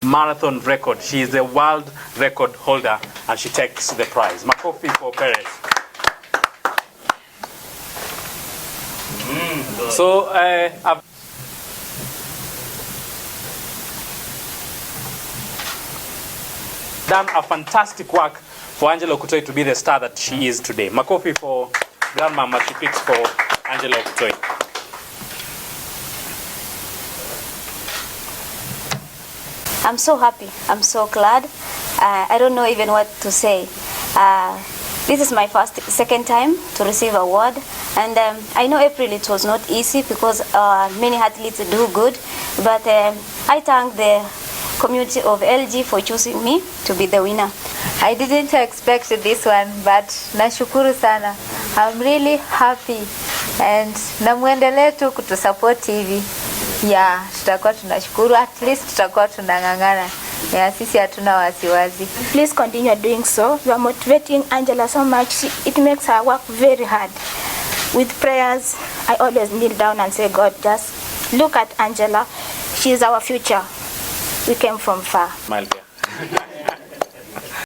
marathon record. She is the world record holder and she takes the prize. Makofi for Perez. So I've done a fantastic work for Angela Okutoi to be the star that she is today. Makofi for Grandmama, she picks for Angela Okutoi. I'm so happy. I'm so glad. I don't know even what to say. This is my second time to receive an award, and I know April it was not easy because many athletes do good, but I thank the community of LG for choosing me to be the winner. I didn't expect this one, but nashukuru sana. I'm really happy, and na muendelee tu kutusupport hivi. Yeah, tutakuwa tunashukuru, at least tutakuwa tunang'ang'ana. Yeah, sisi hatuna wasiwasi. Please continue doing so. You are motivating Angela so much. It makes her work very hard. With prayers, I always kneel down and say, God, just look at Angela. She is our future. We came from far. Smile.